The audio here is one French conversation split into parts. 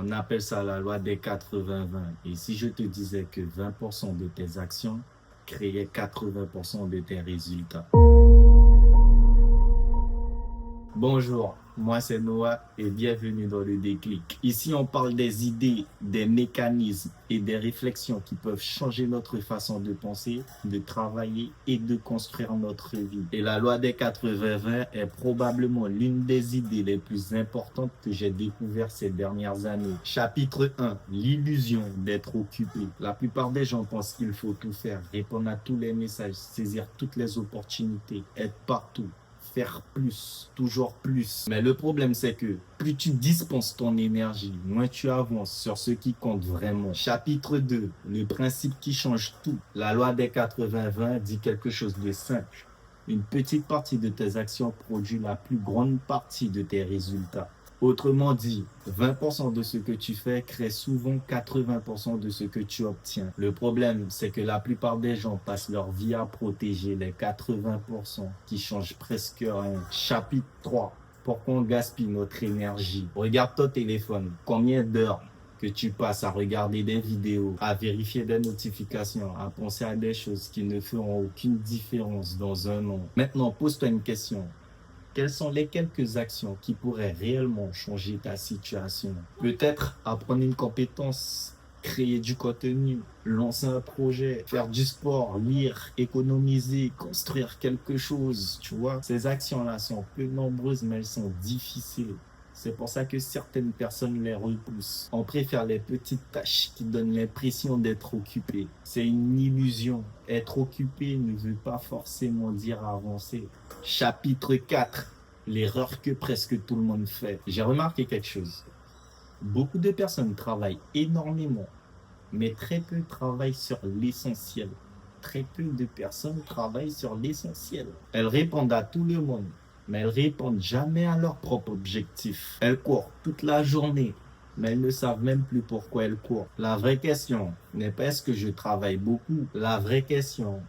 On appelle ça la loi des 80-20. Et si je te disais que 20% de tes actions créaient 80% de tes résultats. Bonjour, moi c'est Noah et bienvenue dans le déclic. Ici on parle des idées, des mécanismes et des réflexions qui peuvent changer notre façon de penser, de travailler et de construire notre vie. Et la loi des 80-20 est probablement l'une des idées les plus importantes que j'ai découvertes ces dernières années. Chapitre 1, l'illusion d'être occupé. La plupart des gens pensent qu'il faut tout faire, répondre à tous les messages, saisir toutes les opportunités, être partout. Faire plus, toujours plus. Mais le problème, c'est que plus tu dispenses ton énergie, moins tu avances sur ce qui compte vraiment. Chapitre 2, le principe qui change tout. La loi des 80-20 dit quelque chose de simple. Une petite partie de tes actions produit la plus grande partie de tes résultats. Autrement dit, 20% de ce que tu fais crée souvent 80% de ce que tu obtiens. Le problème, c'est que la plupart des gens passent leur vie à protéger les 80% qui changent presque rien. Chapitre 3. Pourquoi on gaspille notre énergie? Regarde ton téléphone. Combien d'heures que tu passes à regarder des vidéos, à vérifier des notifications, à penser à des choses qui ne feront aucune différence dans un an. Maintenant, pose-toi une question. Quelles sont les quelques actions qui pourraient réellement changer ta situation? Peut-être apprendre une compétence, créer du contenu, lancer un projet, faire du sport, lire, économiser, construire quelque chose, tu vois. Ces actions-là sont peu nombreuses, mais elles sont difficiles. C'est pour ça que certaines personnes les repoussent. On préfère les petites tâches qui donnent l'impression d'être occupé. C'est une illusion. Être occupé ne veut pas forcément dire avancer. Chapitre 4. L'erreur que presque tout le monde fait. J'ai remarqué quelque chose. Beaucoup de personnes travaillent énormément, mais très peu travaillent sur l'essentiel. Très peu de personnes travaillent sur l'essentiel. Elles répondent à tout le monde, mais elles répondent jamais à leur propre objectif. Elles courent toute la journée, mais elles ne savent même plus pourquoi elles courent. La vraie question n'est pas est-ce que je travaille beaucoup. La vraie question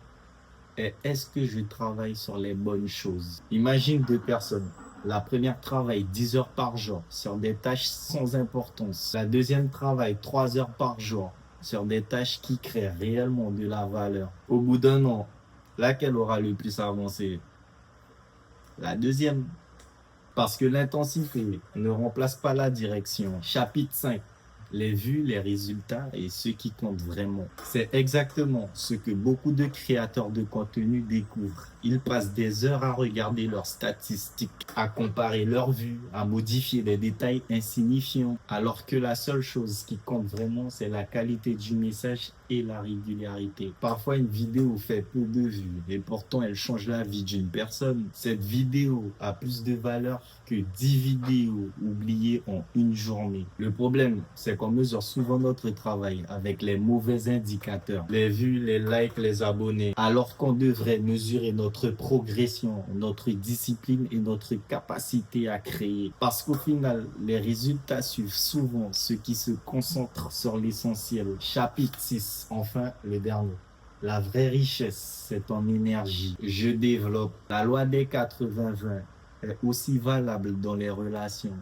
est est-ce que je travaille sur les bonnes choses. Imagine deux personnes. La première travaille 10 heures par jour sur des tâches sans importance. La deuxième travaille 3 heures par jour sur des tâches qui créent réellement de la valeur. Au bout d'un an, laquelle aura le plus avancé? La deuxième. Parce que l'intensité ne remplace pas la direction. Chapitre 5. Les vues, les résultats et ce qui compte vraiment. C'est exactement ce que beaucoup de créateurs de contenu découvrent. Ils passent des heures à regarder leurs statistiques, à comparer leurs vues, à modifier les détails insignifiants, alors que la seule chose qui compte vraiment, c'est la qualité du message et la régularité. Parfois, une vidéo fait peu de vues et pourtant elle change la vie d'une personne. Cette vidéo a plus de valeur que 10 vidéos oubliées en une journée. Le problème, c'est qu'on mesure souvent notre travail avec les mauvais indicateurs, les vues, les likes, les abonnés, alors qu'on devrait mesurer notre progression, notre discipline et notre capacité à créer. Parce qu'au final, les résultats suivent souvent ceux qui se concentrent sur l'essentiel. Chapitre 6, enfin le dernier. La vraie richesse, c'est ton énergie. Je développe la loi des 80-20 est aussi valable dans les relations.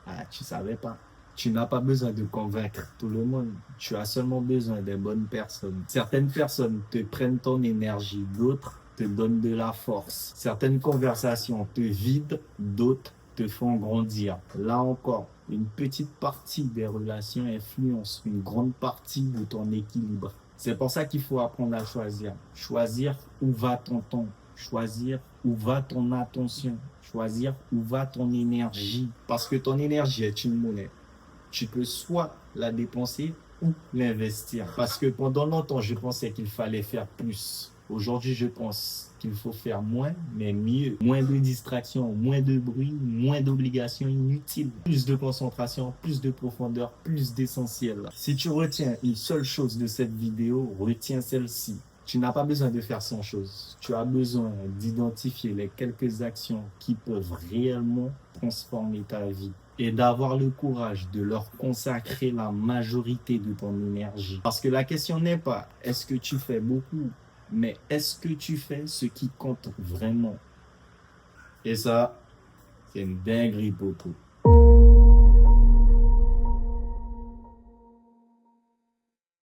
Ah, tu savais pas. Tu n'as pas besoin de convaincre tout le monde. Tu as seulement besoin des bonnes personnes. Certaines personnes te prennent ton énergie, d'autres te donnent de la force. Certaines conversations te vident, d'autres te font grandir. Là encore, une petite partie des relations influence une grande partie de ton équilibre. C'est pour ça qu'il faut apprendre à choisir. Choisir où va ton temps. Choisir où va ton attention. Choisir où va ton énergie. Parce que ton énergie est une monnaie. Tu peux soit la dépenser ou l'investir. Parce que pendant longtemps, je pensais qu'il fallait faire plus. Aujourd'hui, je pense qu'il faut faire moins, mais mieux. Moins de distractions, moins de bruit, moins d'obligations inutiles. Plus de concentration, plus de profondeur, plus d'essentiel. Si tu retiens une seule chose de cette vidéo, retiens celle-ci. Tu n'as pas besoin de faire 100 choses. Tu as besoin d'identifier les quelques actions qui peuvent réellement transformer ta vie et d'avoir le courage de leur consacrer la majorité de ton énergie. Parce que la question n'est pas est-ce que tu fais beaucoup, mais est-ce que tu fais ce qui compte vraiment? Et ça, c'est une dinguerie, poteau.